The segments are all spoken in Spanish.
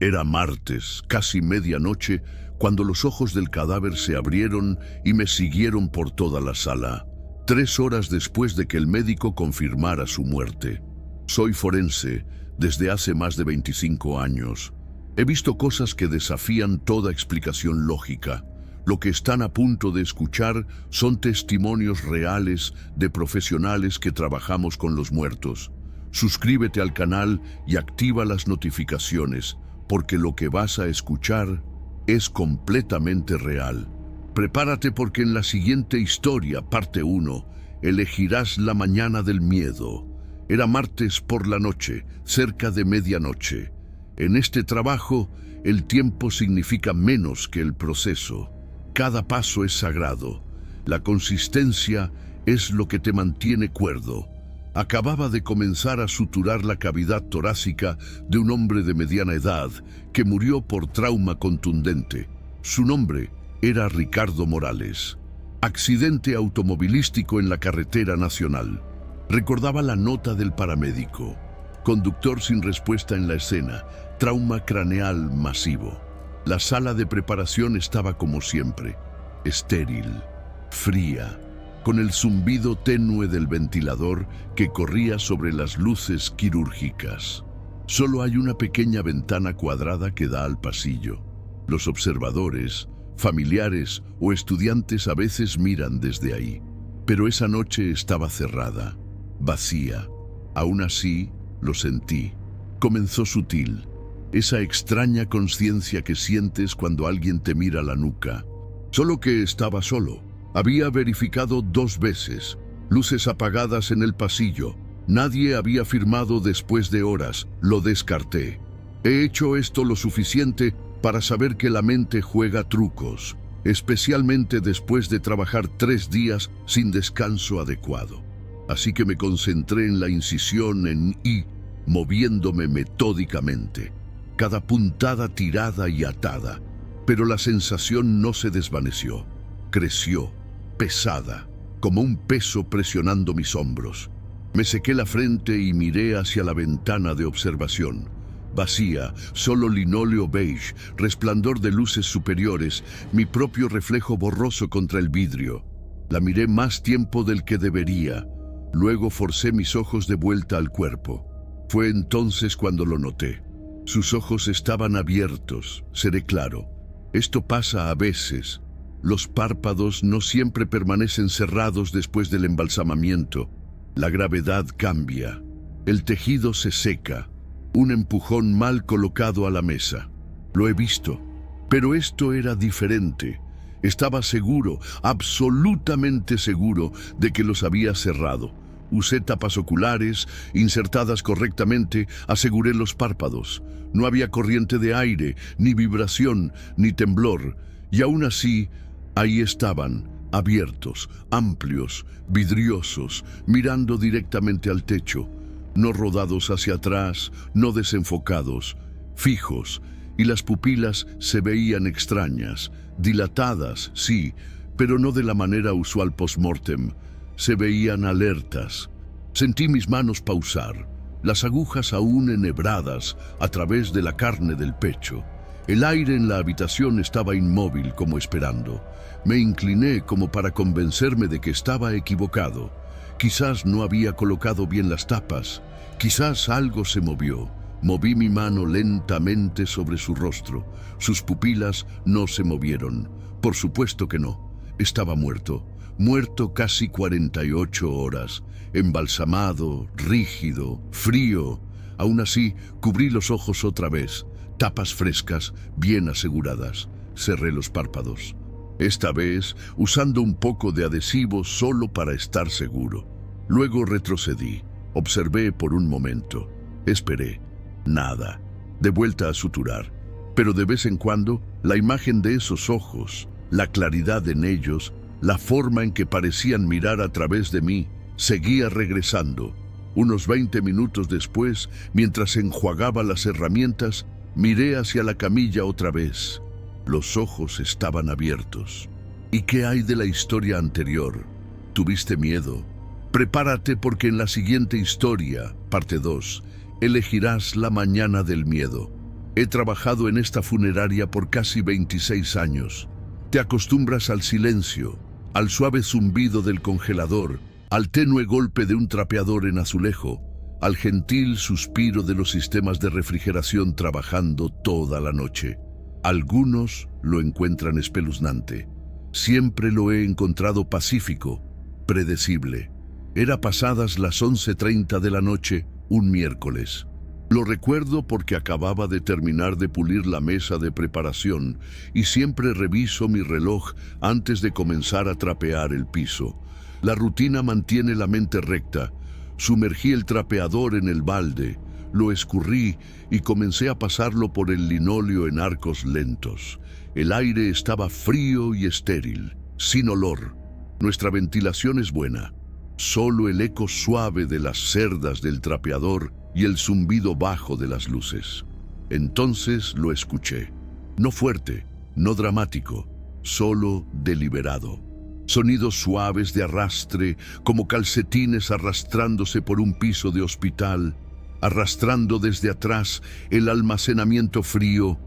Era martes, casi medianoche, cuando los ojos del cadáver se abrieron y me siguieron por toda la sala, 3 horas después de que el médico confirmara su muerte. Soy forense desde hace más de 25 años. He visto cosas que desafían toda explicación lógica. Lo que están a punto de escuchar son testimonios reales de profesionales que trabajamos con los muertos. Suscríbete al canal y activa las notificaciones, porque lo que vas a escuchar es completamente real. Prepárate porque en la siguiente historia, parte 1, elegirás la mañana del miedo. Era martes por la noche, cerca de medianoche. En este trabajo, el tiempo significa menos que el proceso. Cada paso es sagrado. La consistencia es lo que te mantiene cuerdo. Acababa de comenzar a suturar la cavidad torácica de un hombre de mediana edad que murió por trauma contundente. Su nombre era Ricardo Morales. Accidente automovilístico en la carretera nacional. Recordaba la nota del paramédico. Conductor sin respuesta en la escena. Trauma craneal masivo. La sala de preparación estaba como siempre, estéril, fría, con el zumbido tenue del ventilador que corría sobre las luces quirúrgicas. Solo hay una pequeña ventana cuadrada que da al pasillo. Los observadores, familiares o estudiantes a veces miran desde ahí. Pero esa noche estaba cerrada, vacía. Aún así, lo sentí. Comenzó sutil. Esa extraña conciencia que sientes cuando alguien te mira la nuca. Solo que estaba solo. Había verificado 2 veces. Luces apagadas en el pasillo. Nadie había firmado después de horas. Lo descarté. He hecho esto lo suficiente para saber que la mente juega trucos, especialmente después de trabajar 3 días sin descanso adecuado. Así que me concentré en la incisión en I, moviéndome metódicamente. Cada puntada tirada y atada, pero la sensación no se desvaneció. Creció, pesada, como un peso presionando mis hombros. Me sequé la frente y miré hacia la ventana de observación. Vacía, solo linóleo beige, resplandor de luces superiores, mi propio reflejo borroso contra el vidrio. La miré más tiempo del que debería. Luego forcé mis ojos de vuelta al cuerpo. Fue entonces cuando lo noté. Sus ojos estaban abiertos, seré claro. Esto pasa a veces. Los párpados no siempre permanecen cerrados después del embalsamamiento. La gravedad cambia. El tejido se seca. Un empujón mal colocado a la mesa. Lo he visto. Pero esto era diferente. Estaba seguro, absolutamente seguro, de que los había cerrado. Usé tapas oculares, insertadas correctamente, aseguré los párpados. No había corriente de aire, ni vibración, ni temblor. Y aún así, ahí estaban, abiertos, amplios, vidriosos, mirando directamente al techo. No rodados hacia atrás, no desenfocados, fijos. Y las pupilas se veían extrañas, dilatadas, sí, pero no de la manera usual post-mortem. Se veían alertas. Sentí mis manos pausar, las agujas aún enhebradas a través de la carne del pecho. El aire en la habitación estaba inmóvil como esperando. Me incliné como para convencerme de que estaba equivocado. Quizás no había colocado bien las tapas. Quizás algo se movió. Moví mi mano lentamente sobre su rostro. Sus pupilas no se movieron. Por supuesto que no. Estaba muerto. Muerto casi 48 horas, embalsamado, rígido, frío. Aún así, cubrí los ojos otra vez, tapas frescas, bien aseguradas. Cerré los párpados. Esta vez, usando un poco de adhesivo solo para estar seguro. Luego retrocedí, observé por un momento, esperé. Nada. De vuelta a suturar. Pero de vez en cuando, la imagen de esos ojos, la claridad en ellos, la forma en que parecían mirar a través de mí, seguía regresando. Unos 20 minutos después, mientras enjuagaba las herramientas, miré hacia la camilla otra vez. Los ojos estaban abiertos. ¿Y qué hay de la historia anterior? ¿Tuviste miedo? Prepárate porque en la siguiente historia, parte 2, elegirás la mañana del miedo. He trabajado en esta funeraria por casi 26 años. Te acostumbras al silencio, al suave zumbido del congelador, al tenue golpe de un trapeador en azulejo, al gentil suspiro de los sistemas de refrigeración trabajando toda la noche. Algunos lo encuentran espeluznante. Siempre lo he encontrado pacífico, predecible. Era pasadas las 11:30 de la noche, un miércoles. Lo recuerdo porque acababa de terminar de pulir la mesa de preparación y siempre reviso mi reloj antes de comenzar a trapear el piso. La rutina mantiene la mente recta. Sumergí el trapeador en el balde, lo escurrí y comencé a pasarlo por el linóleo en arcos lentos. El aire estaba frío y estéril, sin olor. Nuestra ventilación es buena. Solo el eco suave de las cerdas del trapeador y el zumbido bajo de las luces. Entonces lo escuché. No fuerte, no dramático, solo deliberado. Sonidos suaves de arrastre, como calcetines arrastrándose por un piso de hospital, arrastrando desde atrás el almacenamiento frío.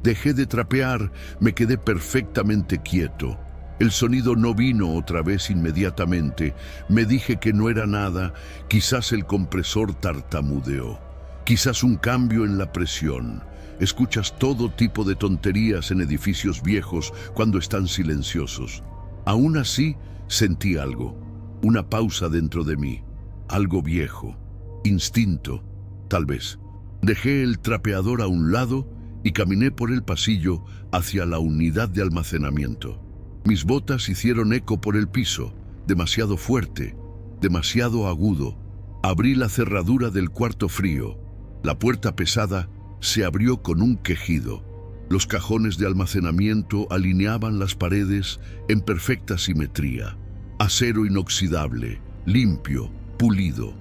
Dejé de trapear, me quedé perfectamente quieto. El sonido no vino otra vez inmediatamente. Me dije que no era nada, quizás el compresor tartamudeó, quizás un cambio en la presión. Escuchas todo tipo de tonterías en edificios viejos cuando están silenciosos. Aún así, sentí algo, una pausa dentro de mí, algo viejo, instinto, tal vez. Dejé el trapeador a un lado y caminé por el pasillo hacia la unidad de almacenamiento. Mis botas hicieron eco por el piso, demasiado fuerte, demasiado agudo. Abrí la cerradura del cuarto frío. La puerta pesada se abrió con un quejido. Los cajones de almacenamiento alineaban las paredes en perfecta simetría. Acero inoxidable, limpio, pulido.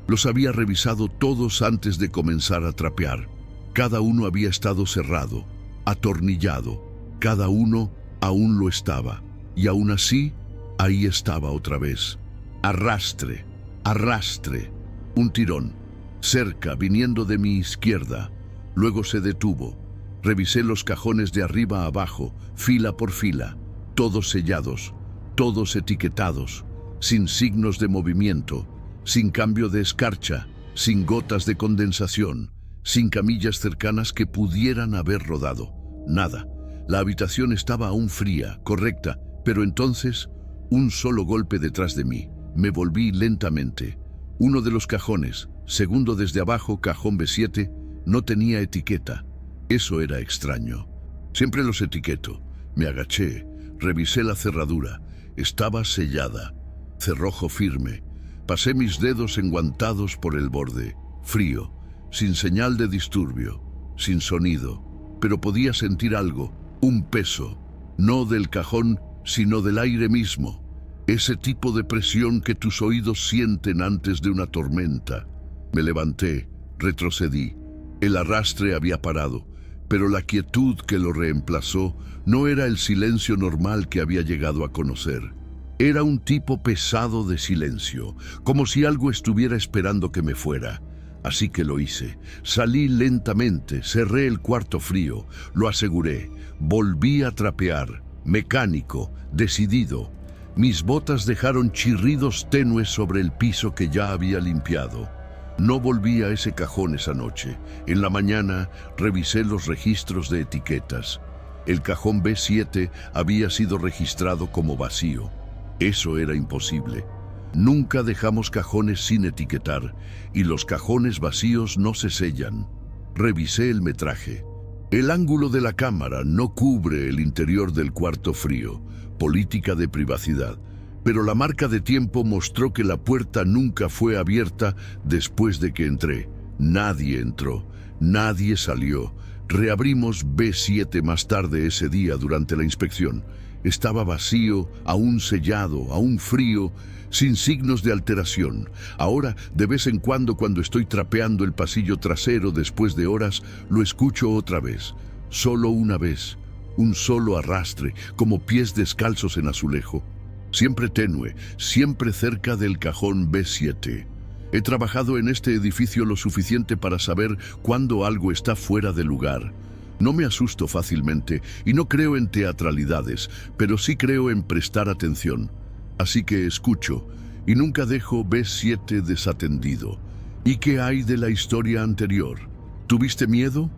Los había revisado todos antes de comenzar a trapear. Cada uno había estado cerrado, atornillado. Cada uno aún lo estaba. Y aún así, ahí estaba otra vez. Arrastre, arrastre. Un tirón. Cerca, viniendo de mi izquierda. Luego se detuvo. Revisé los cajones de arriba a abajo, fila por fila, todos sellados, todos etiquetados, sin signos de movimiento, sin cambio de escarcha, sin gotas de condensación, sin camillas cercanas que pudieran haber rodado. Nada. La habitación estaba aún fría, correcta, pero entonces, un solo golpe detrás de mí. Me volví lentamente. Uno de los cajones, segundo desde abajo, cajón B7, no tenía etiqueta. Eso era extraño. Siempre los etiqueto. Me agaché, revisé la cerradura. Estaba sellada. Cerrojo firme. Pasé mis dedos enguantados por el borde. Frío, sin señal de disturbio, sin sonido. Pero podía sentir algo, un peso. No del cajón, sino del aire mismo. Ese tipo de presión que tus oídos sienten antes de una tormenta. Me levanté, retrocedí. El arrastre había parado. Pero la quietud que lo reemplazó no era el silencio normal que había llegado a conocer. Era un tipo pesado de silencio, como si algo estuviera esperando que me fuera. Así que lo hice. Salí lentamente, cerré el cuarto frío, lo aseguré. Volví a trapear, mecánico, decidido. Mis botas dejaron chirridos tenues sobre el piso que ya había limpiado. No volví a ese cajón esa noche. En la mañana revisé los registros de etiquetas. El cajón B7 había sido registrado como vacío. Eso era imposible. Nunca dejamos cajones sin etiquetar y los cajones vacíos no se sellan. Revisé el metraje. El ángulo de la cámara no cubre el interior del cuarto frío, política de privacidad. Pero la marca de tiempo mostró que la puerta nunca fue abierta después de que entré. Nadie entró, nadie salió. Reabrimos B7 más tarde ese día durante la inspección. Estaba vacío, aún sellado, aún frío, sin signos de alteración. Ahora, de vez en cuando estoy trapeando el pasillo trasero después de horas, lo escucho otra vez. Solo una vez. Un solo arrastre, como pies descalzos en azulejo. Siempre tenue, siempre cerca del cajón B7. He trabajado en este edificio lo suficiente para saber cuándo algo está fuera de lugar. No me asusto fácilmente y no creo en teatralidades, pero sí creo en prestar atención. Así que escucho y nunca dejo B7 desatendido. ¿Y qué hay de la historia anterior? ¿Tuviste miedo?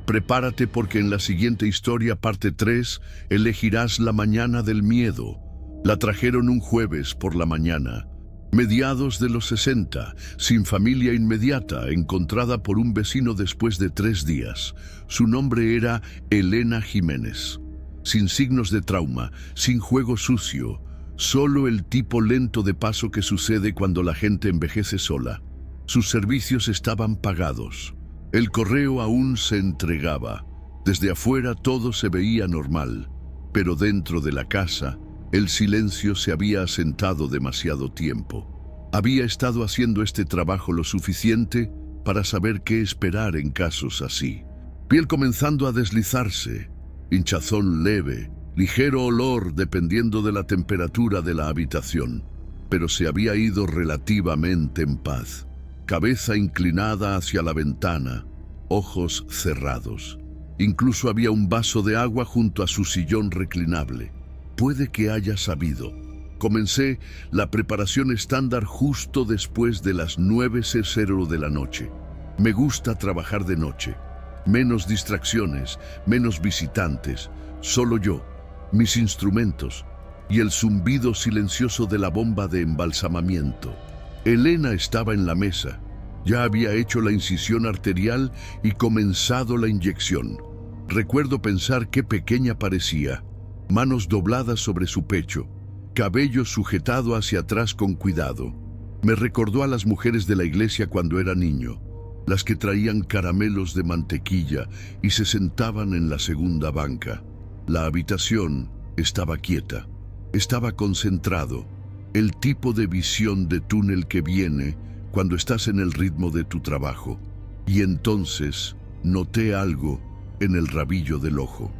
Prepárate porque en la siguiente historia, parte 3, elegirás la mañana del miedo. La trajeron un jueves por la mañana. Mediados de los 60, sin familia inmediata, encontrada por un vecino después de 3 días. Su nombre era Elena Jiménez. Sin signos de trauma, sin juego sucio, solo el tipo lento de paso que sucede cuando la gente envejece sola. Sus servicios estaban pagados. El correo aún se entregaba. Desde afuera todo se veía normal, pero dentro de la casa, el silencio se había asentado demasiado tiempo. Había estado haciendo este trabajo lo suficiente para saber qué esperar en casos así. Piel comenzando a deslizarse, hinchazón leve, ligero olor dependiendo de la temperatura de la habitación, pero se había ido relativamente en paz. Cabeza inclinada hacia la ventana, ojos cerrados. Incluso había un vaso de agua junto a su sillón reclinable. Puede que haya sabido. Comencé la preparación estándar justo después de las 9:00 de la noche. Me gusta trabajar de noche. Menos distracciones, menos visitantes, solo yo, mis instrumentos y el zumbido silencioso de la bomba de embalsamamiento. Elena estaba en la mesa. Ya había hecho la incisión arterial y comenzado la inyección. Recuerdo pensar qué pequeña parecía. Manos dobladas sobre su pecho, cabello sujetado hacia atrás con cuidado. Me recordó a las mujeres de la iglesia cuando era niño, las que traían caramelos de mantequilla y se sentaban en la segunda banca. La habitación estaba quieta, estaba concentrado, el tipo de visión de túnel que viene cuando estás en el ritmo de tu trabajo. Y entonces noté algo en el rabillo del ojo.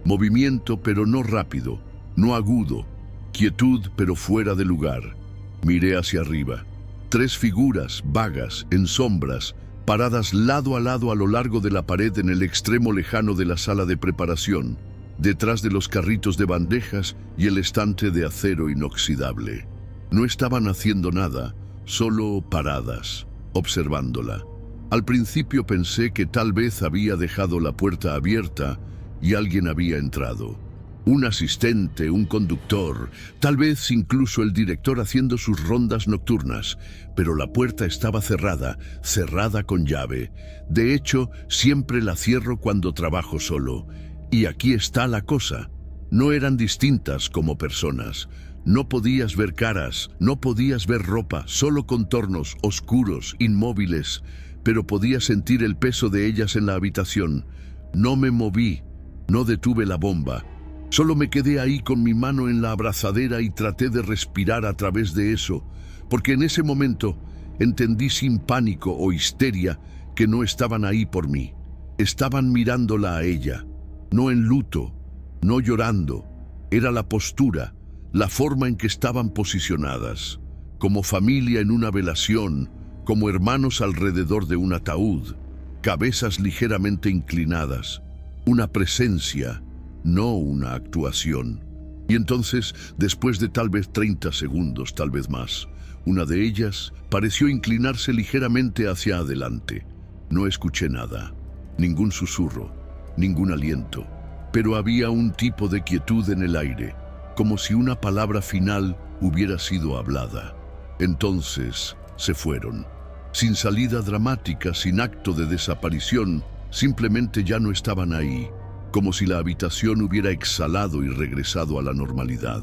Movimiento pero no rápido, no agudo, quietud pero fuera de lugar. Miré hacia arriba. 3 figuras vagas, en sombras, paradas lado a lo largo de la pared en el extremo lejano de la sala de preparación, detrás de los carritos de bandejas y el estante de acero inoxidable. No estaban haciendo nada, solo paradas, observándola. Al principio pensé que tal vez había dejado la puerta abierta y alguien había entrado. Un asistente, un conductor, tal vez incluso el director haciendo sus rondas nocturnas, pero la puerta estaba cerrada, cerrada con llave. De hecho, siempre la cierro cuando trabajo solo. Y aquí está la cosa. No eran distintas como personas. No podías ver caras, no podías ver ropa, solo contornos oscuros, inmóviles, pero podía sentir el peso de ellas en la habitación. No me moví. No detuve la bomba, solo me quedé ahí con mi mano en la abrazadera y traté de respirar a través de eso, porque en ese momento entendí sin pánico o histeria que no estaban ahí por mí. Estaban mirándola a ella, no en luto, no llorando. Era la postura, la forma en que estaban posicionadas, como familia en una velación, como hermanos alrededor de un ataúd, cabezas ligeramente inclinadas. Una presencia, no una actuación. Y entonces, después de tal vez 30 segundos, tal vez más, una de ellas pareció inclinarse ligeramente hacia adelante. No escuché nada, ningún susurro, ningún aliento, pero había un tipo de quietud en el aire, como si una palabra final hubiera sido hablada. Entonces se fueron, sin salida dramática, sin acto de desaparición. Simplemente ya no estaban ahí, como si la habitación hubiera exhalado y regresado a la normalidad.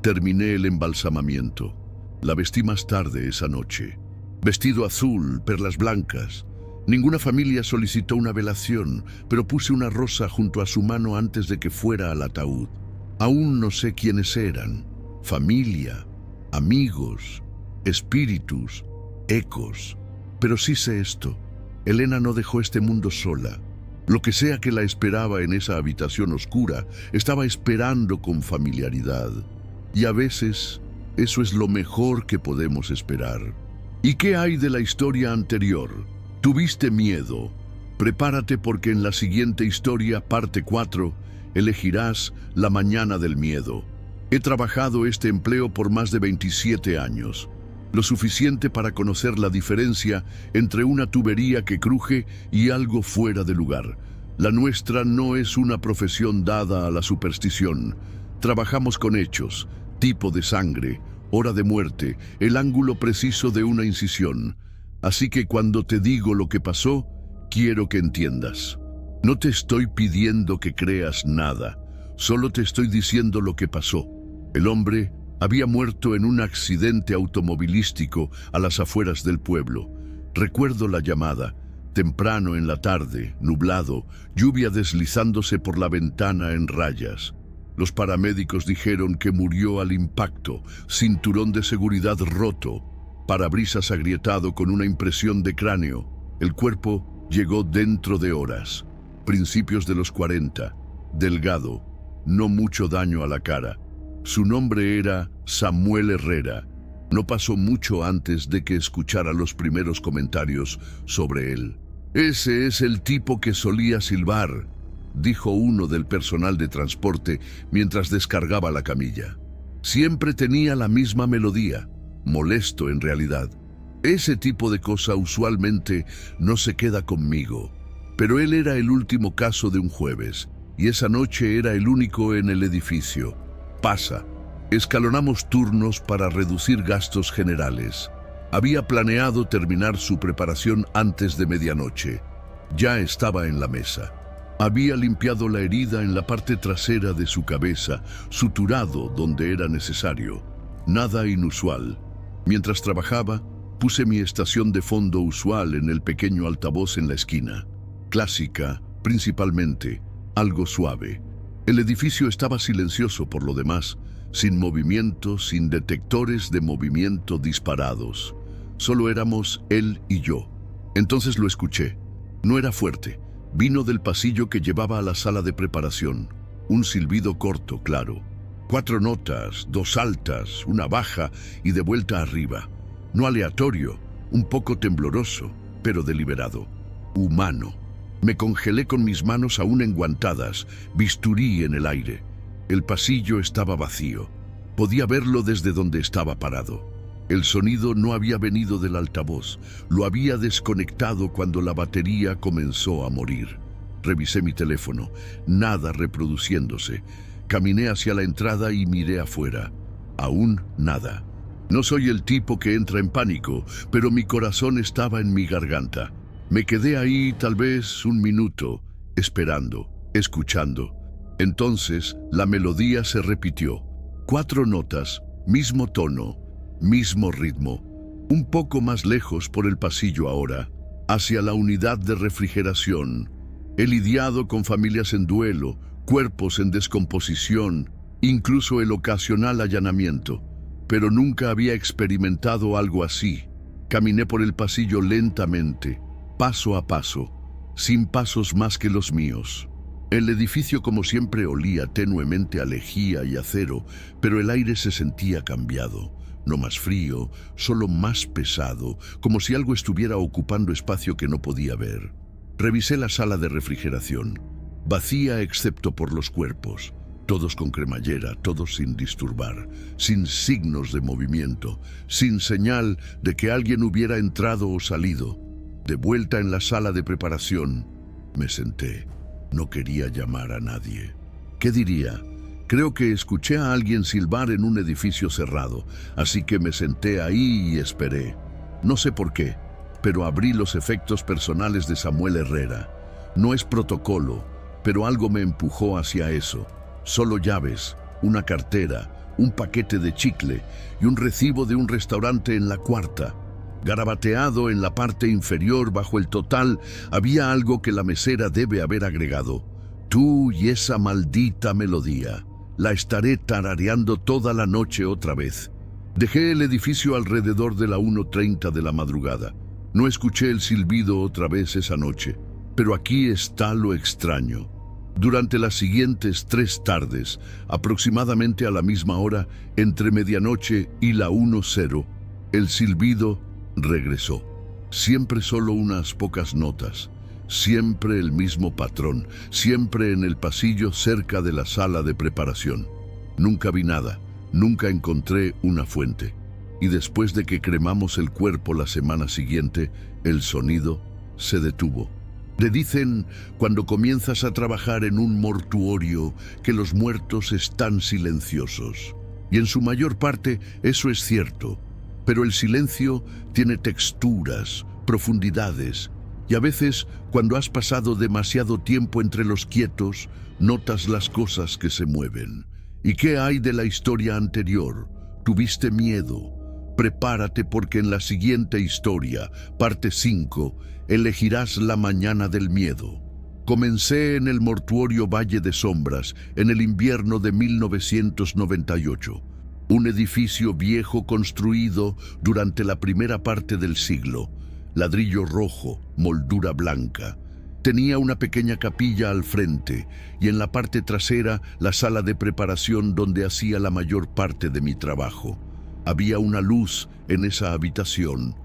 Terminé el embalsamamiento. La vestí más tarde esa noche. Vestido azul, perlas blancas. Ninguna familia solicitó una velación, pero puse una rosa junto a su mano antes de que fuera al ataúd. Aún no sé quiénes eran. Familia, amigos, espíritus, ecos. Pero sí sé esto. Elena no dejó este mundo sola. Lo que sea que la esperaba en esa habitación oscura, estaba esperando con familiaridad. Y a veces, eso es lo mejor que podemos esperar. ¿Y qué hay de la historia anterior? ¿Tuviste miedo? Prepárate porque en la siguiente historia, parte 4, elegirás la mañana del miedo. He trabajado este empleo por más de 27 años, lo suficiente para conocer la diferencia entre una tubería que cruje y algo fuera de lugar. La nuestra no es una profesión dada a la superstición. Trabajamos con hechos, tipo de sangre, hora de muerte, el ángulo preciso de una incisión. Así que cuando te digo lo que pasó, quiero que entiendas. No te estoy pidiendo que creas nada, solo te estoy diciendo lo que pasó. El hombre había muerto en un accidente automovilístico a las afueras del pueblo. Recuerdo la llamada, temprano en la tarde, nublado, lluvia deslizándose por la ventana en rayas. Los paramédicos dijeron que murió al impacto, cinturón de seguridad roto, parabrisas agrietado con una impresión de cráneo. El cuerpo llegó dentro de horas, principios de los 40, delgado, no mucho daño a la cara. Su nombre era Samuel Herrera. No pasó mucho antes de que escuchara los primeros comentarios sobre él. «Ese es el tipo que solía silbar», dijo uno del personal de transporte mientras descargaba la camilla. «Siempre tenía la misma melodía, molesto en realidad. Ese tipo de cosa usualmente no se queda conmigo. Pero él era el último caso de un jueves, y esa noche era el único en el edificio. Pasa». Escalonamos turnos para reducir gastos generales. Había planeado terminar su preparación antes de medianoche. Ya estaba en la mesa. Había limpiado la herida en la parte trasera de su cabeza, suturado donde era necesario. Nada inusual. Mientras trabajaba, puse mi estación de fondo usual en el pequeño altavoz en la esquina. Clásica, principalmente, algo suave. El edificio estaba silencioso por lo demás, sin movimiento, sin detectores de movimiento disparados. Solo éramos él y yo. Entonces lo escuché. No era fuerte. Vino del pasillo que llevaba a la sala de preparación. Un silbido corto, claro. 4 notas, 2 altas, una baja y de vuelta arriba. No aleatorio, un poco tembloroso, pero deliberado. Humano. Me congelé con mis manos aún enguantadas, bisturí en el aire. El pasillo estaba vacío. Podía verlo desde donde estaba parado. El sonido no había venido del altavoz. Lo había desconectado cuando la batería comenzó a morir. Revisé mi teléfono. Nada reproduciéndose. Caminé hacia la entrada y miré afuera. Aún nada. No soy el tipo que entra en pánico, pero mi corazón estaba en mi garganta. Me quedé ahí tal vez un minuto, esperando, escuchando. Entonces la melodía se repitió. 4 notas, mismo tono, mismo ritmo. Un poco más lejos por el pasillo ahora, hacia la unidad de refrigeración. He lidiado con familias en duelo, cuerpos en descomposición, incluso el ocasional allanamiento, pero nunca había experimentado algo así. Caminé por el pasillo lentamente, paso a paso, sin pasos más que los míos. El edificio, como siempre, olía tenuemente a lejía y acero, pero el aire se sentía cambiado. No más frío, solo más pesado, como si algo estuviera ocupando espacio que no podía ver. Revisé la sala de refrigeración, vacía excepto por los cuerpos, todos con cremallera, todos sin disturbar, sin signos de movimiento, sin señal de que alguien hubiera entrado o salido. De vuelta en la sala de preparación, me senté. No quería llamar a nadie. ¿Qué diría? Creo que escuché a alguien silbar en un edificio cerrado, así que me senté ahí y esperé. No sé por qué, pero abrí los efectos personales de Samuel Herrera. No es protocolo, pero algo me empujó hacia eso. Solo llaves, una cartera, un paquete de chicle y un recibo de un restaurante en la cuarta. Garabateado en la parte inferior bajo el total había algo que la mesera debe haber agregado. Tú y esa maldita melodía. La estaré tarareando toda la noche otra vez. Dejé el edificio alrededor de la 1:30 de la madrugada. No escuché el silbido otra vez esa noche, pero aquí está lo extraño. Durante las siguientes 3 tardes, aproximadamente a la misma hora, entre medianoche y la 1:00, el silbido Regresó. Siempre solo unas pocas notas. Siempre el mismo patrón. Siempre en el pasillo cerca de la sala de preparación. Nunca vi nada. Nunca encontré una fuente. Y después de que cremamos el cuerpo la semana siguiente, el sonido se detuvo. Le dicen, cuando comienzas a trabajar en un mortuorio, que los muertos están silenciosos. Y en su mayor parte eso es cierto. Pero el silencio tiene texturas, profundidades, y a veces, cuando has pasado demasiado tiempo entre los quietos, notas las cosas que se mueven. ¿Y qué hay de la historia anterior? ¿Tuviste miedo? Prepárate porque en la siguiente historia, parte 5, elegirás la mañana del miedo. Comencé en el mortuorio Valle de Sombras en el invierno de 1998. Un edificio viejo construido durante la primera parte del siglo. Ladrillo rojo, moldura blanca. Tenía una pequeña capilla al frente y en la parte trasera la sala de preparación donde hacía la mayor parte de mi trabajo. Había una luz en esa habitación,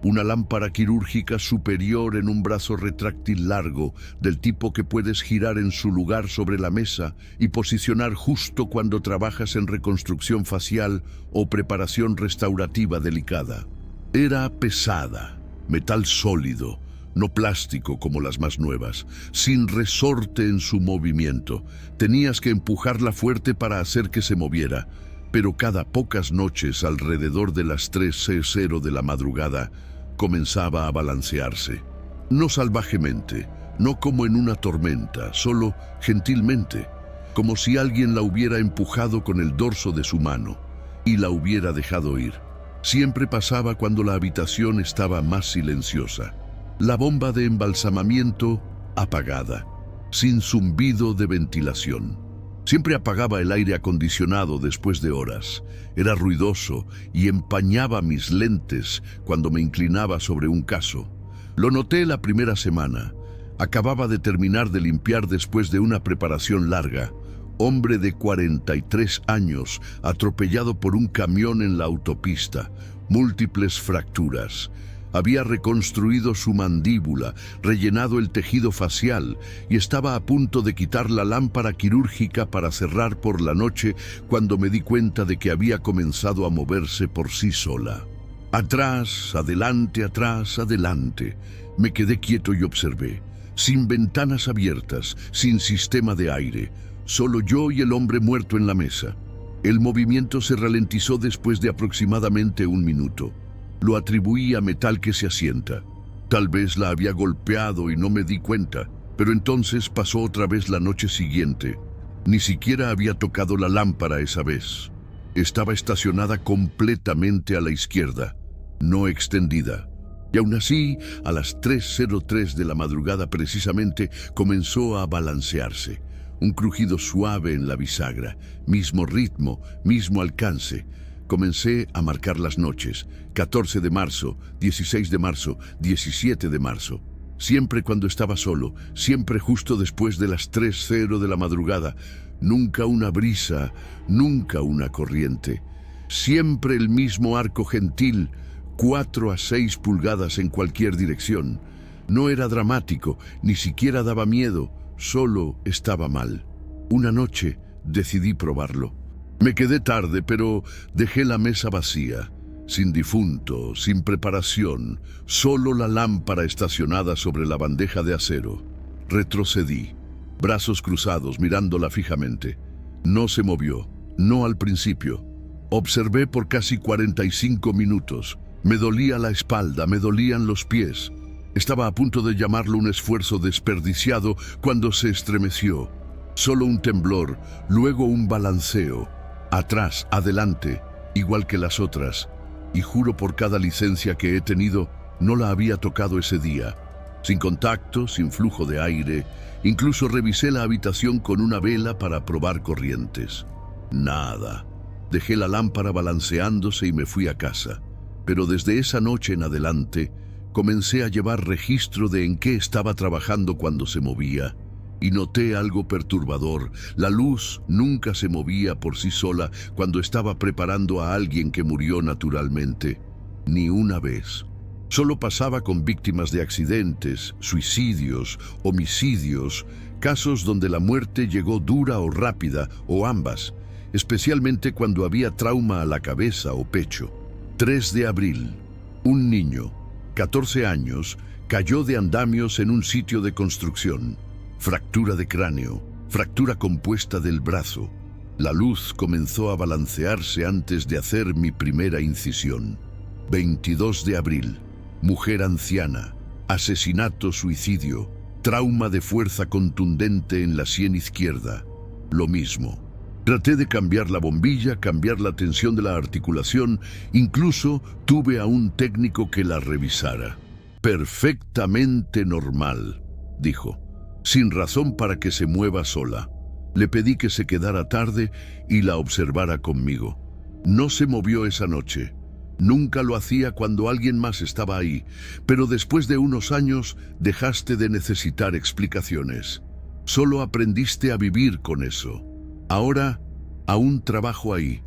una lámpara quirúrgica superior en un brazo retráctil largo, del tipo que puedes girar en su lugar sobre la mesa y posicionar justo cuando trabajas en reconstrucción facial o preparación restaurativa delicada. Era pesada, metal sólido, no plástico como las más nuevas, sin resorte en su movimiento. Tenías que empujarla fuerte para hacer que se moviera, pero cada pocas noches, alrededor de las 3:00 de la madrugada, comenzaba a balancearse. No salvajemente, no como en una tormenta, solo gentilmente, como si alguien la hubiera empujado con el dorso de su mano y la hubiera dejado ir. Siempre pasaba cuando la habitación estaba más silenciosa. La bomba de embalsamamiento apagada, sin zumbido de ventilación. Siempre apagaba el aire acondicionado después de horas. Era ruidoso y empañaba mis lentes cuando me inclinaba sobre un caso. Lo noté la primera semana. Acababa de terminar de limpiar después de una preparación larga. Hombre de 43 años, atropellado por un camión en la autopista. Múltiples fracturas. Había reconstruido su mandíbula, rellenado el tejido facial y estaba a punto de quitar la lámpara quirúrgica para cerrar por la noche cuando me di cuenta de que había comenzado a moverse por sí sola. Atrás, adelante, atrás, adelante. Me quedé quieto y observé. Sin ventanas abiertas, sin sistema de aire, solo yo y el hombre muerto en la mesa. El movimiento se ralentizó después de aproximadamente 1 minuto. Lo atribuí a metal que se asienta. Tal vez la había golpeado y no me di cuenta, pero entonces pasó otra vez la noche siguiente. Ni siquiera había tocado la lámpara esa vez. Estaba estacionada completamente a la izquierda, no extendida. Y aún así, a las 3:03 de la madrugada precisamente, comenzó a balancearse. Un crujido suave en la bisagra, mismo ritmo, mismo alcance. Comencé a marcar las noches, 14 de marzo, 16 de marzo, 17 de marzo. Siempre cuando estaba solo, siempre justo después de las 3:00 de la madrugada. Nunca una brisa, nunca una corriente. Siempre el mismo arco gentil, 4 a 6 pulgadas en cualquier dirección. No era dramático, ni siquiera daba miedo, solo estaba mal. Una noche decidí probarlo. Me quedé tarde, pero dejé la mesa vacía, sin difunto, sin preparación, solo la lámpara estacionada sobre la bandeja de acero. Retrocedí, brazos cruzados, mirándola fijamente. No se movió, no al principio. Observé por casi 45 minutos. Me dolía la espalda, me dolían los pies. Estaba a punto de llamarlo un esfuerzo desperdiciado cuando se estremeció. Solo un temblor, luego un balanceo. Atrás, adelante, igual que las otras. Y juro por cada licencia que he tenido, no la había tocado ese día. Sin contacto, sin flujo de aire. Incluso revisé la habitación con una vela para probar corrientes. Nada. Dejé la lámpara balanceándose y me fui a casa. Pero desde esa noche en adelante, comencé a llevar registro de en qué estaba trabajando cuando se movía. Y noté algo perturbador. La luz nunca se movía por sí sola cuando estaba preparando a alguien que murió naturalmente. Ni una vez. Solo pasaba con víctimas de accidentes, suicidios, homicidios, casos donde la muerte llegó dura o rápida, o ambas, especialmente cuando había trauma a la cabeza o pecho. 3 de abril. Un niño, 14 años, cayó de andamios en un sitio de construcción. Fractura de cráneo, fractura compuesta del brazo. La luz comenzó a balancearse antes de hacer mi primera incisión. 22 de abril. Mujer anciana, asesinato-suicidio, trauma de fuerza contundente en la sien izquierda. Lo mismo. Traté de cambiar la bombilla, cambiar la tensión de la articulación, incluso tuve a un técnico que la revisara. Perfectamente normal, dijo, sin razón para que se mueva sola. Le pedí que se quedara tarde y la observara conmigo. No se movió esa noche. Nunca lo hacía cuando alguien más estaba ahí, pero después de unos años dejaste de necesitar explicaciones. Solo aprendiste a vivir con eso. Ahora, aún trabajo ahí.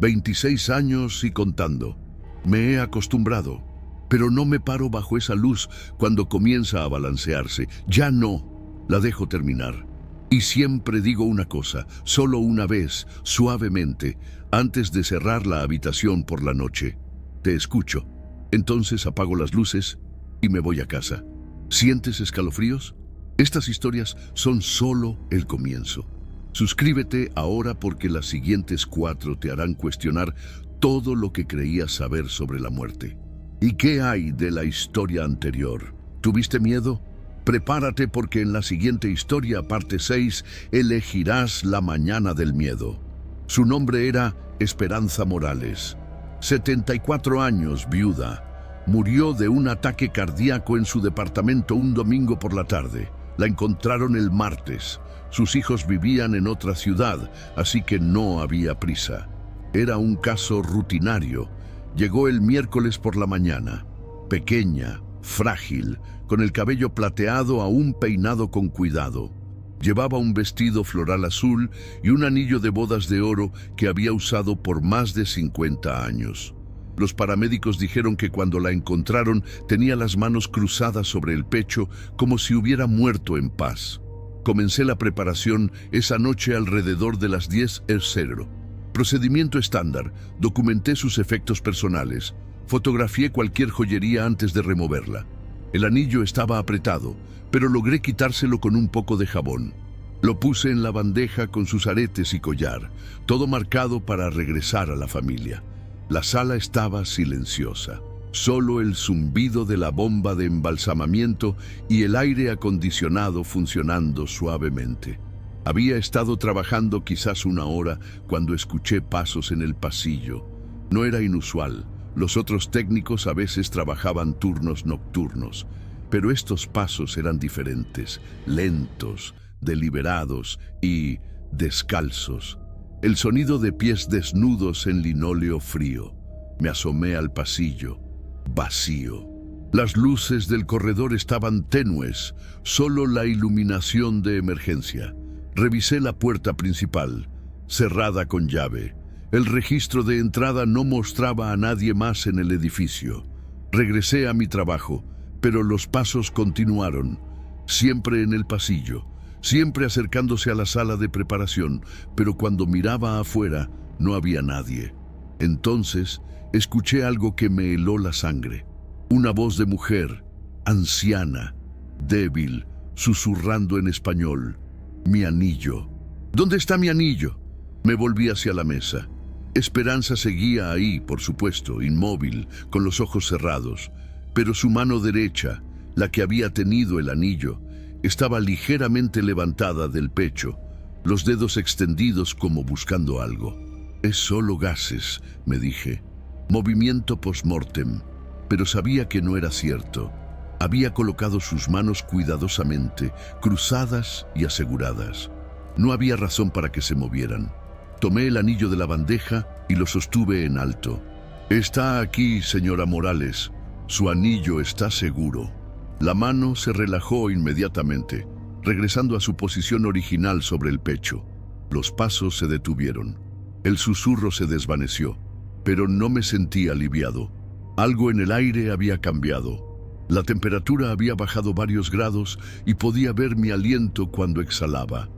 26 años y contando. Me he acostumbrado, pero no me paro bajo esa luz cuando comienza a balancearse. Ya no. La dejo terminar. Y siempre digo una cosa, solo una vez, suavemente, antes de cerrar la habitación por la noche. Te escucho. Entonces apago las luces y me voy a casa. ¿Sientes escalofríos? Estas historias son solo el comienzo. Suscríbete ahora porque las siguientes 4 te harán cuestionar todo lo que creías saber sobre la muerte. ¿Y qué hay de la historia anterior? ¿Tuviste miedo? Prepárate porque en la siguiente historia, parte 6, elegirás la mañana del miedo. Su nombre era Esperanza Morales. 74 años, viuda. Murió de un ataque cardíaco en su departamento un domingo por la tarde. La encontraron el martes. Sus hijos vivían en otra ciudad, así que no había prisa. Era un caso rutinario. Llegó el miércoles por la mañana. Pequeña, frágil, con el cabello plateado aún peinado con cuidado. Llevaba un vestido floral azul y un anillo de bodas de oro que había usado por más de 50 años. Los paramédicos dijeron que cuando la encontraron tenía las manos cruzadas sobre el pecho como si hubiera muerto en paz. Comencé la preparación esa noche alrededor de las 10:00. Procedimiento estándar, documenté sus efectos personales, fotografié cualquier joyería antes de removerla. El anillo estaba apretado, pero logré quitárselo con un poco de jabón. Lo puse en la bandeja con sus aretes y collar, todo marcado para regresar a la familia. La sala estaba silenciosa. Solo el zumbido de la bomba de embalsamamiento y el aire acondicionado funcionando suavemente. Había estado trabajando quizás 1 hora cuando escuché pasos en el pasillo. No era inusual. Los otros técnicos a veces trabajaban turnos nocturnos. Pero estos pasos eran diferentes, lentos, deliberados y descalzos. El sonido de pies desnudos en linóleo frío. Me asomé al pasillo, vacío. Las luces del corredor estaban tenues, solo la iluminación de emergencia. Revisé la puerta principal, cerrada con llave. El registro de entrada no mostraba a nadie más en el edificio. Regresé a mi trabajo, pero los pasos continuaron, siempre en el pasillo, siempre acercándose a la sala de preparación, pero cuando miraba afuera no había nadie. Entonces escuché algo que me heló la sangre. Una voz de mujer, anciana, débil, susurrando en español. Mi anillo. ¿Dónde está mi anillo? Me volví hacia la mesa. Esperanza seguía ahí, por supuesto, inmóvil, con los ojos cerrados, pero su mano derecha, la que había tenido el anillo, estaba ligeramente levantada del pecho, los dedos extendidos como buscando algo. Es solo gases, me dije. Movimiento post-mortem, pero sabía que no era cierto. Había colocado sus manos cuidadosamente, cruzadas y aseguradas. No había razón para que se movieran. Tomé el anillo de la bandeja y lo sostuve en alto. Está aquí, señora Morales. Su anillo está seguro. La mano se relajó inmediatamente, regresando a su posición original sobre el pecho. Los pasos se detuvieron. El susurro se desvaneció, pero no me sentí aliviado. Algo en el aire había cambiado. La temperatura había bajado varios grados y podía ver mi aliento cuando exhalaba.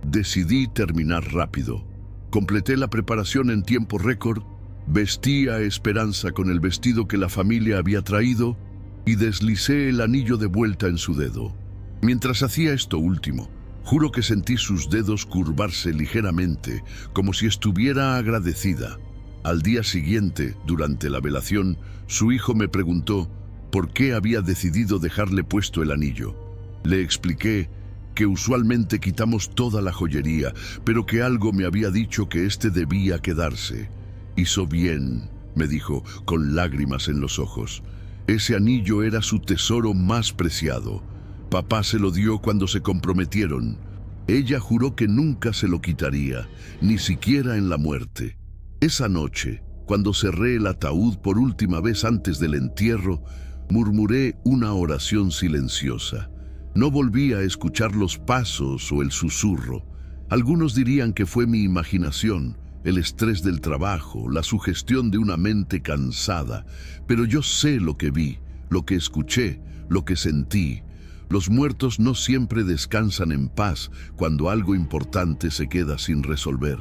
Decidí terminar rápido. Completé la preparación en tiempo récord, vestí a Esperanza con el vestido que la familia había traído y deslicé el anillo de vuelta en su dedo. Mientras hacía esto último, juro que sentí sus dedos curvarse ligeramente, como si estuviera agradecida. Al día siguiente, durante la velación, su hijo me preguntó por qué había decidido dejarle puesto el anillo. Le expliqué que usualmente quitamos toda la joyería, pero que algo me había dicho que este debía quedarse. Hizo bien, me dijo, con lágrimas en los ojos. Ese anillo era su tesoro más preciado. Papá se lo dio cuando se comprometieron. Ella juró que nunca se lo quitaría, ni siquiera en la muerte. Esa noche, cuando cerré el ataúd por última vez antes del entierro, murmuré una oración silenciosa. No volví a escuchar los pasos o el susurro. Algunos dirían que fue mi imaginación, el estrés del trabajo, la sugestión de una mente cansada. Pero yo sé lo que vi, lo que escuché, lo que sentí. Los muertos no siempre descansan en paz cuando algo importante se queda sin resolver.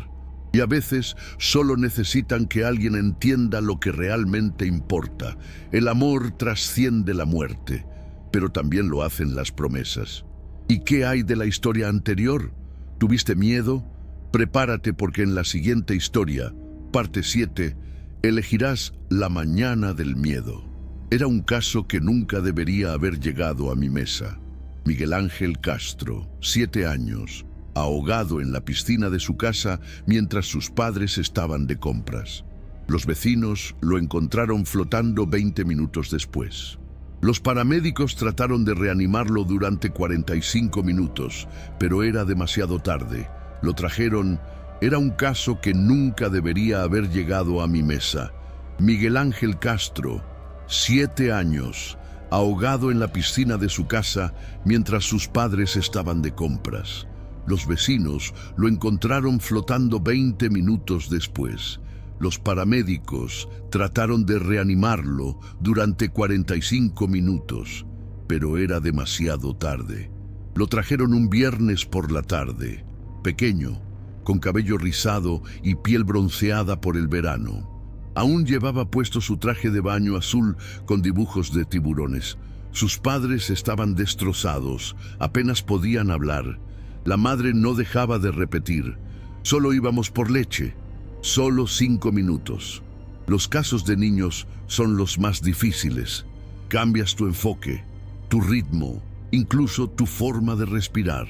Y a veces solo necesitan que alguien entienda lo que realmente importa. El amor trasciende la muerte, pero también lo hacen las promesas. ¿Y qué hay de la historia anterior? ¿Tuviste miedo? Prepárate porque en la siguiente historia, parte 7, elegirás la mañana del miedo. Era un caso que nunca debería haber llegado a mi mesa. Miguel Ángel Castro, 7 años, ahogado en la piscina de su casa mientras sus padres estaban de compras. Los vecinos lo encontraron flotando 20 minutos después. Los paramédicos trataron de reanimarlo durante 45 minutos, pero era demasiado tarde. Lo trajeron. Era un caso que nunca debería haber llegado a mi mesa. Miguel Ángel Castro, 7 años, ahogado en la piscina de su casa mientras sus padres estaban de compras. Los vecinos lo encontraron flotando 20 minutos después. Los paramédicos trataron de reanimarlo durante 45 minutos, pero era demasiado tarde. Lo trajeron un viernes por la tarde, pequeño, con cabello rizado y piel bronceada por el verano. Aún llevaba puesto su traje de baño azul con dibujos de tiburones. Sus padres estaban destrozados, apenas podían hablar. La madre no dejaba de repetir: solo íbamos por leche. Solo 5 minutos. Los casos de niños son los más difíciles. Cambias tu enfoque, tu ritmo, incluso tu forma de respirar.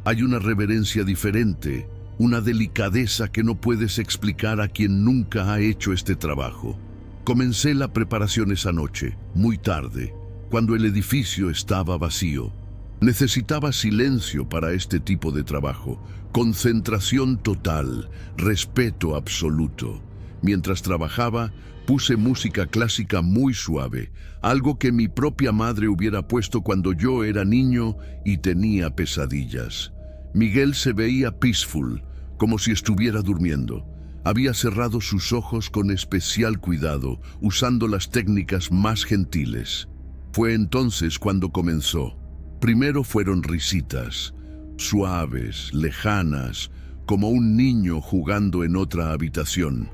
Hay una reverencia diferente, una delicadeza que no puedes explicar a quien nunca ha hecho este trabajo. Comencé la preparación esa noche, muy tarde, cuando el edificio estaba vacío. Necesitaba silencio para este tipo de trabajo, concentración total, respeto absoluto. Mientras trabajaba, puse música clásica muy suave, algo que mi propia madre hubiera puesto cuando yo era niño y tenía pesadillas. Miguel se veía peaceful, como si estuviera durmiendo. Había cerrado sus ojos con especial cuidado, usando las técnicas más gentiles. Fue entonces cuando comenzó. Primero fueron risitas, suaves, lejanas, como un niño jugando en otra habitación.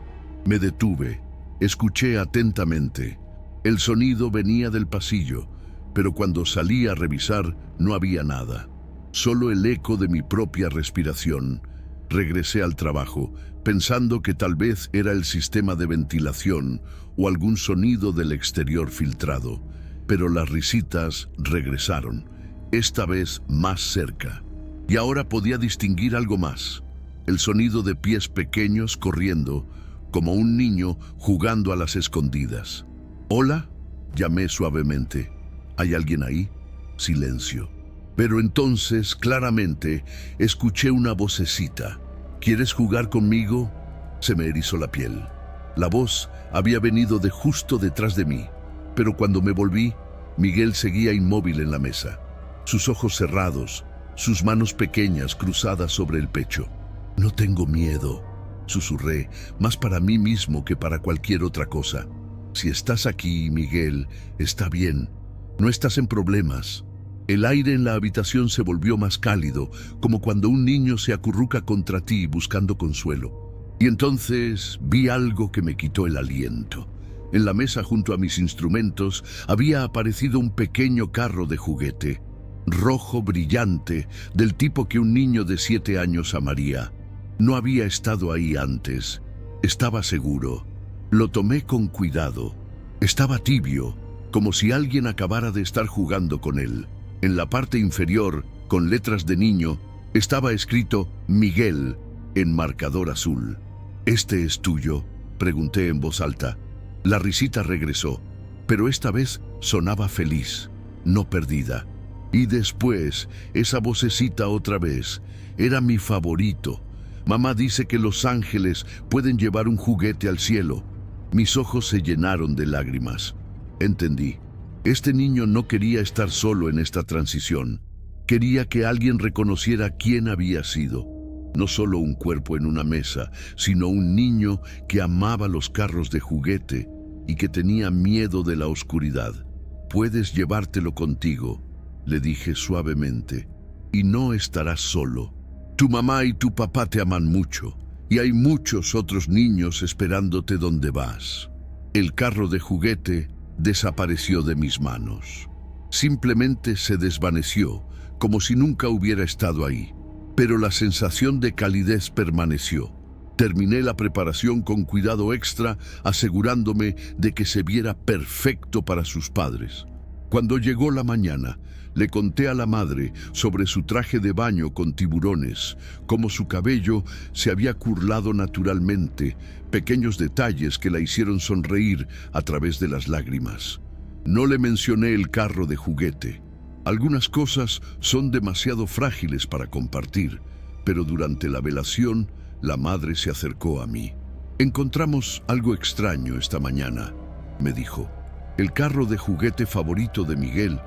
Me detuve, escuché atentamente. El sonido venía del pasillo, pero cuando salí a revisar no había nada. Solo el eco de mi propia respiración. Regresé al trabajo, pensando que tal vez era el sistema de ventilación o algún sonido del exterior filtrado. Pero las risitas regresaron. Esta vez más cerca. Y ahora podía distinguir algo más. El sonido de pies pequeños corriendo, como un niño jugando a las escondidas. «¿Hola?», llamé suavemente. «¿Hay alguien ahí?». Silencio. Pero entonces, claramente, escuché una vocecita. «¿Quieres jugar conmigo?». Se me erizó la piel. La voz había venido de justo detrás de mí. Pero cuando me volví, Miguel seguía inmóvil en la mesa. Sus ojos cerrados, sus manos pequeñas cruzadas sobre el pecho. «No tengo miedo», susurré, más para mí mismo que para cualquier otra cosa. Si estás aquí, Miguel, está bien. No estás en problemas. El aire en la habitación se volvió más cálido, como cuando un niño se acurruca contra ti buscando consuelo. Y entonces vi algo que me quitó el aliento. En la mesa junto a mis instrumentos había aparecido un pequeño carro de juguete, rojo brillante, del tipo que un niño de 7 años amaría. No había estado ahí antes. Estaba seguro. Lo tomé con cuidado. Estaba tibio, como si alguien acabara de estar jugando con él. En la parte inferior, con letras de niño, estaba escrito Miguel en marcador azul. ¿Este es tuyo?, pregunté en voz alta. La risita regresó, pero esta vez sonaba feliz, no perdida. Y después, esa vocecita otra vez, era mi favorito. Mamá dice que los ángeles pueden llevar un juguete al cielo. Mis ojos se llenaron de lágrimas. Entendí. Este niño no quería estar solo en esta transición. Quería que alguien reconociera quién había sido. No solo un cuerpo en una mesa, sino un niño que amaba los carros de juguete y que tenía miedo de la oscuridad. Puedes llevártelo contigo, le dije suavemente, y no estarás solo. Tu mamá y tu papá te aman mucho, y hay muchos otros niños esperándote donde vas. El carro de juguete desapareció de mis manos. Simplemente se desvaneció, como si nunca hubiera estado ahí. Pero la sensación de calidez permaneció. Terminé la preparación con cuidado extra, asegurándome de que se viera perfecto para sus padres. Cuando llegó la mañana, le conté a la madre sobre su traje de baño con tiburones, cómo su cabello se había curlado naturalmente, pequeños detalles que la hicieron sonreír a través de las lágrimas. No le mencioné el carro de juguete. Algunas cosas son demasiado frágiles para compartir, pero durante la velación, la madre se acercó a mí. «Encontramos algo extraño esta mañana», me dijo. El carro de juguete favorito de Miguel,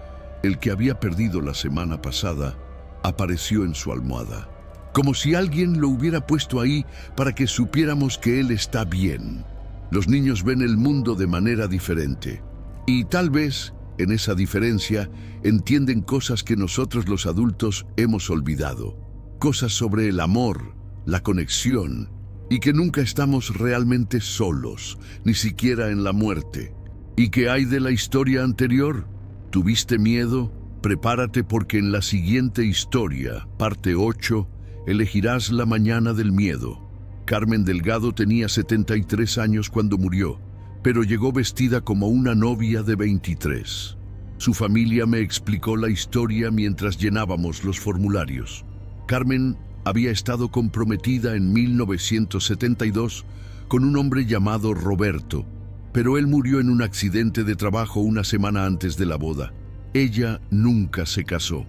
el que había perdido la semana pasada, apareció en su almohada. Como si alguien lo hubiera puesto ahí para que supiéramos que él está bien. Los niños ven el mundo de manera diferente. Y tal vez, en esa diferencia, entienden cosas que nosotros los adultos hemos olvidado. Cosas sobre el amor, la conexión, y que nunca estamos realmente solos, ni siquiera en la muerte. ¿Y qué hay de la historia anterior? ¿Tuviste miedo? Prepárate porque en la siguiente historia, parte 8, elegirás la mañana del miedo. Carmen Delgado tenía 73 años cuando murió, pero llegó vestida como una novia de 23. Su familia me explicó la historia mientras llenábamos los formularios. Carmen había estado comprometida en 1972 con un hombre llamado Roberto, pero él murió en un accidente de trabajo una semana antes de la boda. Ella nunca se casó.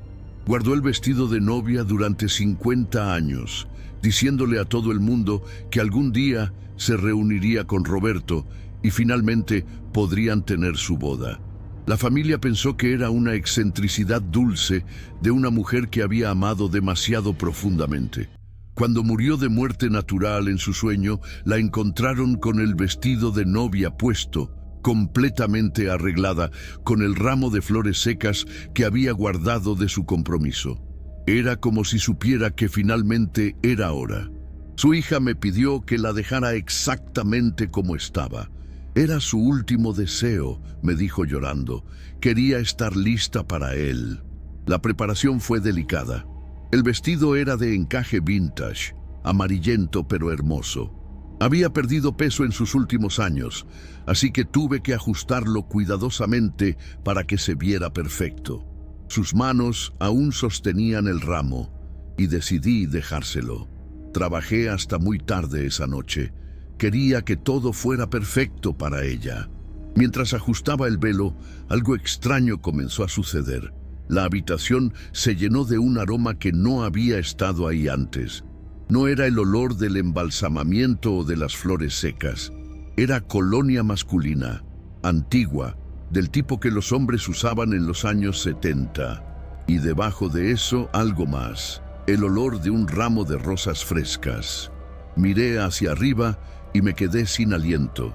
Guardó el vestido de novia durante 50 años, diciéndole a todo el mundo que algún día se reuniría con Roberto y finalmente podrían tener su boda. La familia pensó que era una excentricidad dulce de una mujer que había amado demasiado profundamente. Cuando murió de muerte natural en su sueño, la encontraron con el vestido de novia puesto, completamente arreglada, con el ramo de flores secas que había guardado de su compromiso. Era como si supiera que finalmente era hora. Su hija me pidió que la dejara exactamente como estaba. Era su último deseo, me dijo llorando. Quería estar lista para él. La preparación fue delicada. El vestido era de encaje vintage, amarillento pero hermoso. Había perdido peso en sus últimos años, así que tuve que ajustarlo cuidadosamente para que se viera perfecto. Sus manos aún sostenían el ramo y decidí dejárselo. Trabajé hasta muy tarde esa noche. Quería que todo fuera perfecto para ella. Mientras ajustaba el velo, algo extraño comenzó a suceder. La habitación se llenó de un aroma que no había estado ahí antes. No era el olor del embalsamamiento o de las flores secas. Era colonia masculina, antigua, del tipo que los hombres usaban en los años 70. Y debajo de eso algo más, el olor de un ramo de rosas frescas. Miré hacia arriba y me quedé sin aliento.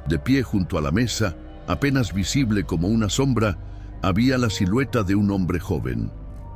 De pie junto a la mesa, apenas visible como una sombra, había la silueta de un hombre joven.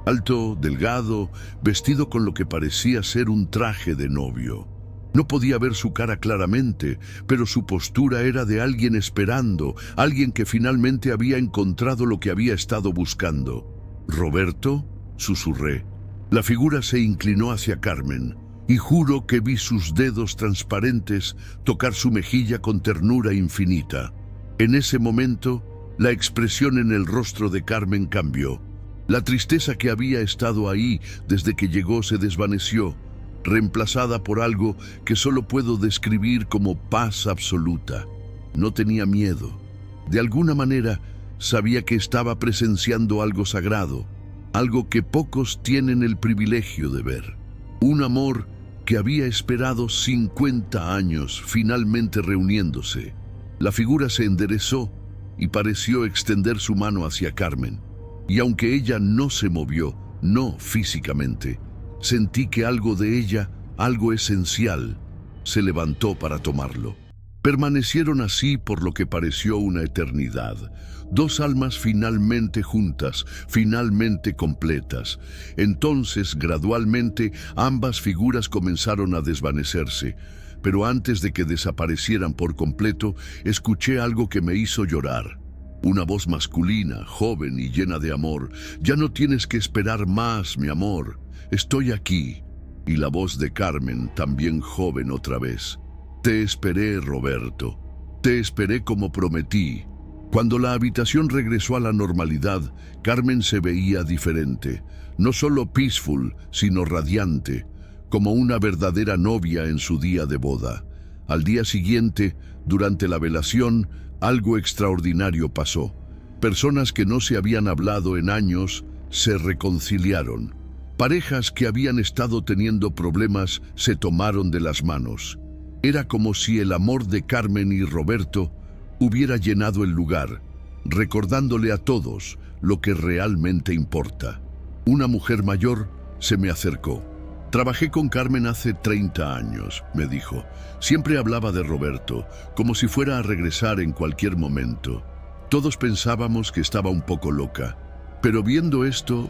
Alto, delgado, vestido con lo que parecía ser un traje de novio. No podía ver su cara claramente, pero su postura era de alguien esperando, alguien que finalmente había encontrado lo que había estado buscando. «¿Roberto?», susurré. La figura se inclinó hacia Carmen, y juro que vi sus dedos transparentes tocar su mejilla con ternura infinita. En ese momento, la expresión en el rostro de Carmen cambió. La tristeza que había estado ahí desde que llegó se desvaneció, reemplazada por algo que solo puedo describir como paz absoluta. No tenía miedo. De alguna manera, sabía que estaba presenciando algo sagrado, algo que pocos tienen el privilegio de ver. Un amor que había esperado 50 años, finalmente reuniéndose. La figura se enderezó y pareció extender su mano hacia Carmen. Y aunque ella no se movió, no físicamente, sentí que algo de ella, algo esencial, se levantó para tomarlo. Permanecieron así por lo que pareció una eternidad. Dos almas finalmente juntas, finalmente completas. Entonces, gradualmente, ambas figuras comenzaron a desvanecerse. Pero antes de que desaparecieran por completo, escuché algo que me hizo llorar. Una voz masculina, joven y llena de amor. «Ya no tienes que esperar más, mi amor. Estoy aquí». Y la voz de Carmen, también joven otra vez. «Te esperé, Roberto. Te esperé como prometí». Cuando la habitación regresó a la normalidad, Carmen se veía diferente. No solo peaceful, sino radiante, como una verdadera novia en su día de boda. Al día siguiente, durante la velación, algo extraordinario pasó. Personas que no se habían hablado en años se reconciliaron. Parejas que habían estado teniendo problemas se tomaron de las manos. Era como si el amor de Carmen y Roberto hubiera llenado el lugar, recordándole a todos lo que realmente importa. Una mujer mayor se me acercó. «Trabajé con Carmen hace 30 años», me dijo. «Siempre hablaba de Roberto, como si fuera a regresar en cualquier momento. Todos pensábamos que estaba un poco loca. Pero viendo esto»,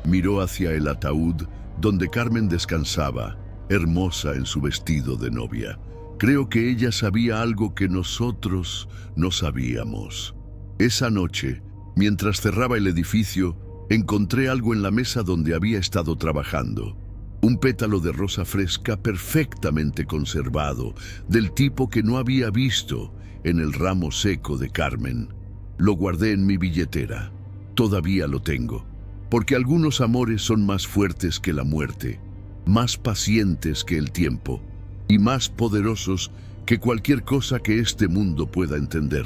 miró hacia el ataúd donde Carmen descansaba, hermosa en su vestido de novia. «Creo que ella sabía algo que nosotros no sabíamos». Esa noche, mientras cerraba el edificio, encontré algo en la mesa donde había estado trabajando. Un pétalo de rosa fresca perfectamente conservado, del tipo que no había visto en el ramo seco de Carmen. Lo guardé en mi billetera. Todavía lo tengo, porque algunos amores son más fuertes que la muerte, más pacientes que el tiempo y más poderosos que cualquier cosa que este mundo pueda entender.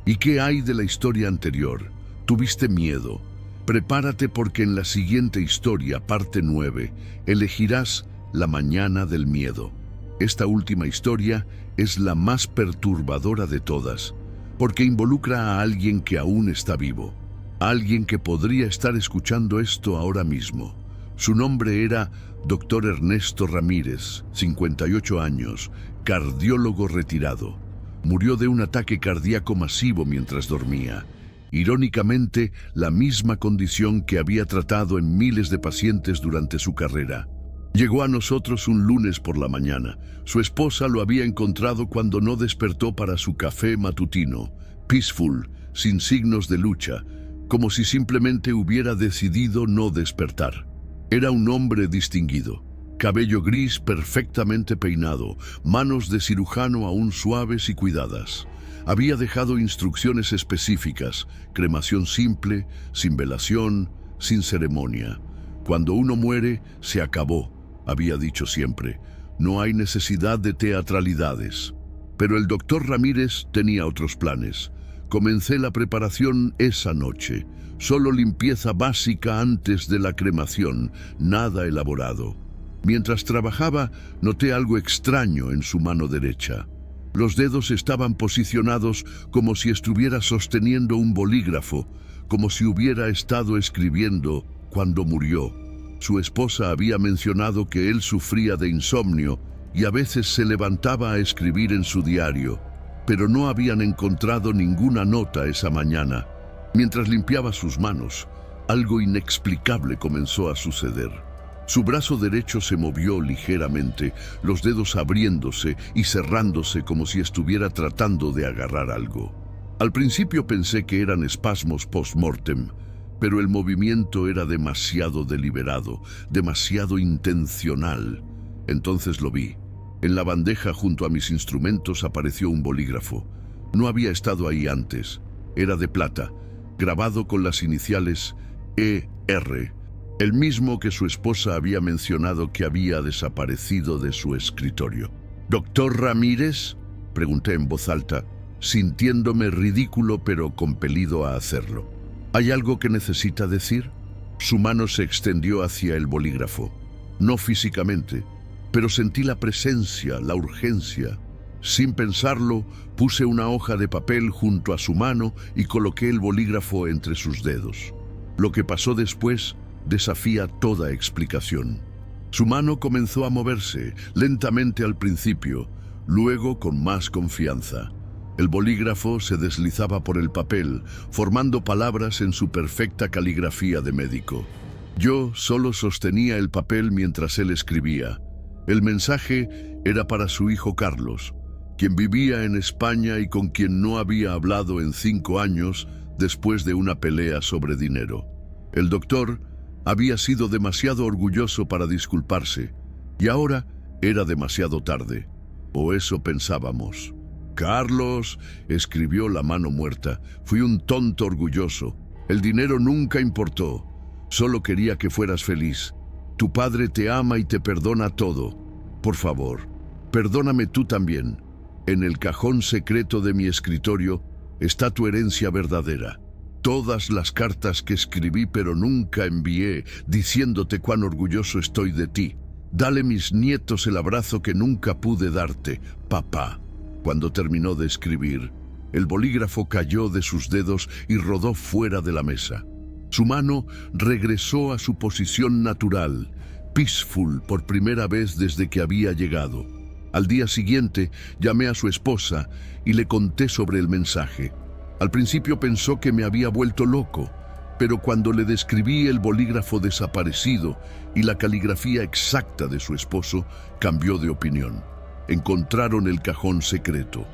¿Y qué hay de la historia anterior? ¿Tuviste miedo? Prepárate porque en la siguiente historia, parte 9, elegirás la mañana del miedo. Esta última historia es la más perturbadora de todas, porque involucra a alguien que aún está vivo, alguien que podría estar escuchando esto ahora mismo. Su nombre era Dr. Ernesto Ramírez, 58 años, cardiólogo retirado. Murió de un ataque cardíaco masivo mientras dormía. Irónicamente, la misma condición que había tratado en miles de pacientes durante su carrera. Llegó a nosotros un lunes por la mañana. Su esposa lo había encontrado cuando no despertó para su café matutino, peaceful, sin signos de lucha, como si simplemente hubiera decidido no despertar. Era un hombre distinguido, cabello gris perfectamente peinado, manos de cirujano aún suaves y cuidadas. Había dejado instrucciones específicas: cremación simple, sin velación, sin ceremonia. Cuando uno muere, se acabó, había dicho siempre. No hay necesidad de teatralidades. Pero el doctor Ramírez tenía otros planes. Comencé la preparación esa noche. Solo limpieza básica antes de la cremación, nada elaborado. Mientras trabajaba, noté algo extraño en su mano derecha. Los dedos estaban posicionados como si estuviera sosteniendo un bolígrafo, como si hubiera estado escribiendo cuando murió. Su esposa había mencionado que él sufría de insomnio y a veces se levantaba a escribir en su diario. pero no habían encontrado ninguna nota esa mañana. Mientras limpiaba sus manos, algo inexplicable comenzó a suceder. Su brazo derecho se movió ligeramente, los dedos abriéndose y cerrándose como si estuviera tratando de agarrar algo. Al principio pensé que eran espasmos post-mortem, pero el movimiento era demasiado deliberado, demasiado intencional. Entonces lo vi. En la bandeja junto a mis instrumentos apareció un bolígrafo. No había estado ahí antes. Era de plata, grabado con las iniciales ER, el mismo que su esposa había mencionado que había desaparecido de su escritorio. «¿Doctor Ramírez?», pregunté en voz alta, sintiéndome ridículo pero compelido a hacerlo. «¿Hay algo que necesita decir?». Su mano se extendió hacia el bolígrafo. No físicamente, pero sentí la presencia, la urgencia. Sin pensarlo, puse una hoja de papel junto a su mano y coloqué el bolígrafo entre sus dedos. Lo que pasó después desafía toda explicación. Su mano comenzó a moverse, lentamente al principio, luego con más confianza. El bolígrafo se deslizaba por el papel, formando palabras en su perfecta caligrafía de médico. Yo solo sostenía el papel mientras él escribía. El mensaje era para su hijo Carlos, quien vivía en España y con quien no había hablado en 5 años después de una pelea sobre dinero. El doctor había sido demasiado orgulloso para disculparse, y ahora era demasiado tarde. O eso pensábamos. «Carlos», escribió la mano muerta, «fui un tonto orgulloso. El dinero nunca importó. Solo quería que fueras feliz. Tu padre te ama y te perdona todo. Por favor, perdóname tú también. En el cajón secreto de mi escritorio está tu herencia verdadera. Todas las cartas que escribí pero nunca envié, diciéndote cuán orgulloso estoy de ti. Dale mis nietos el abrazo que nunca pude darte, papá». Cuando terminó de escribir, el bolígrafo cayó de sus dedos y rodó fuera de la mesa. Su mano regresó a su posición natural, peaceful por primera vez desde que había llegado. Al día siguiente, llamé a su esposa y le conté sobre el mensaje. Al principio pensó que me había vuelto loco, pero cuando le describí el bolígrafo desaparecido y la caligrafía exacta de su esposo, cambió de opinión. Encontraron el cajón secreto.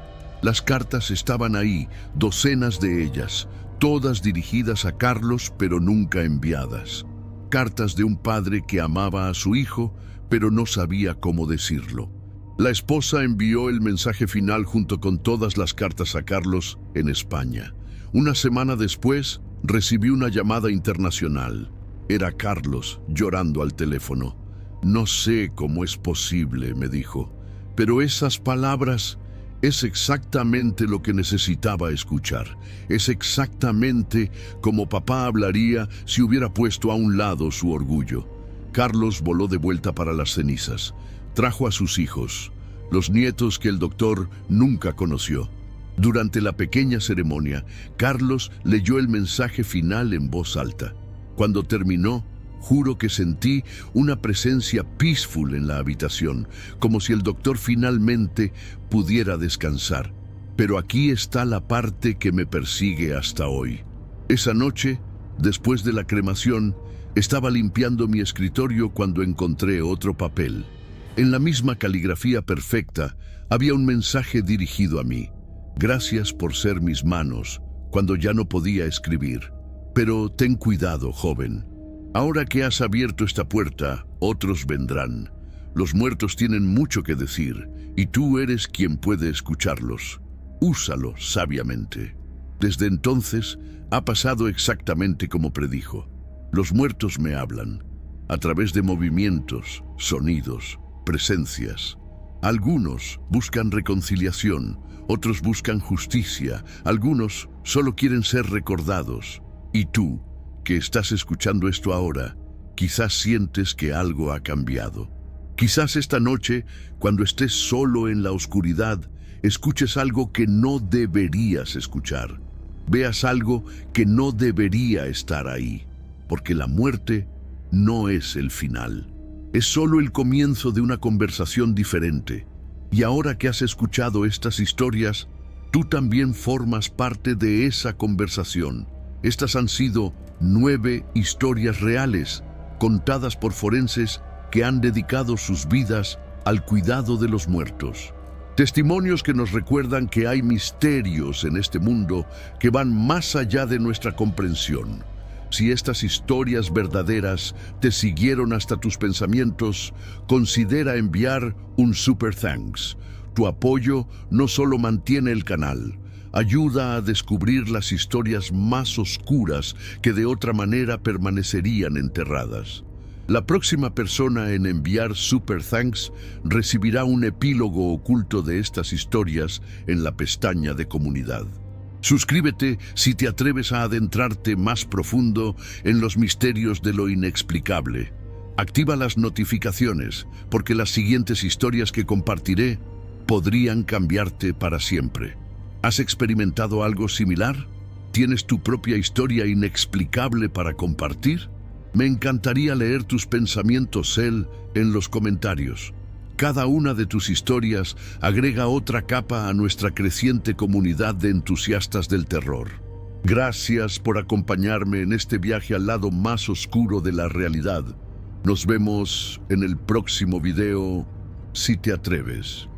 Las cartas estaban ahí, docenas de ellas, todas dirigidas a Carlos pero nunca enviadas. Cartas de un padre que amaba a su hijo, pero no sabía cómo decirlo. La esposa envió el mensaje final junto con todas las cartas a Carlos en España. Una semana después, recibí una llamada internacional. Era Carlos llorando al teléfono. «No sé cómo es posible», me dijo, «pero esas palabras es exactamente lo que necesitaba escuchar. Es exactamente como papá hablaría si hubiera puesto a un lado su orgullo». Carlos voló de vuelta para las cenizas. Trajo a sus hijos, los nietos que el doctor nunca conoció. Durante la pequeña ceremonia, Carlos leyó el mensaje final en voz alta. Cuando terminó, juro que sentí una presencia peaceful en la habitación, como si el doctor finalmente pudiera descansar. Pero aquí está la parte que me persigue hasta hoy. Esa noche, después de la cremación, estaba limpiando mi escritorio cuando encontré otro papel. En la misma caligrafía perfecta, había un mensaje dirigido a mí. «Gracias por ser mis manos cuando ya no podía escribir. Pero ten cuidado, joven. Ahora que has abierto esta puerta, otros vendrán. Los muertos tienen mucho que decir, y tú eres quien puede escucharlos. Úsalo sabiamente». Desde entonces, ha pasado exactamente como predijo. Los muertos me hablan, a través de movimientos, sonidos, presencias. Algunos buscan reconciliación, otros buscan justicia, algunos solo quieren ser recordados. Y tú, que estás escuchando esto ahora, quizás sientes que algo ha cambiado. Quizás esta noche, cuando estés solo en la oscuridad, escuches algo que no deberías escuchar. Veas algo que no debería estar ahí, porque la muerte no es el final. Es solo el comienzo de una conversación diferente. Y ahora que has escuchado estas historias, Tú también formas parte de esa conversación. Estas han sido 9 historias reales, contadas por forenses que han dedicado sus vidas al cuidado de los muertos. Testimonios que nos recuerdan que hay misterios en este mundo que van más allá de nuestra comprensión. Si estas historias verdaderas te siguieron hasta tus pensamientos, considera enviar un super thanks. Tu apoyo no solo mantiene el canal, ayuda a descubrir las historias más oscuras que de otra manera permanecerían enterradas. La próxima persona en enviar super thanks recibirá un epílogo oculto de estas historias en la pestaña de comunidad. Suscríbete si te atreves a adentrarte más profundo en los misterios de lo inexplicable. Activa las notificaciones, porque las siguientes historias que compartiré podrían cambiarte para siempre. ¿Has experimentado algo similar? ¿Tienes tu propia historia inexplicable para compartir? Me encantaría leer tus pensamientos, en los comentarios. Cada una de tus historias agrega otra capa a nuestra creciente comunidad de entusiastas del terror. Gracias por acompañarme en este viaje al lado más oscuro de la realidad. Nos vemos en el próximo video, si te atreves.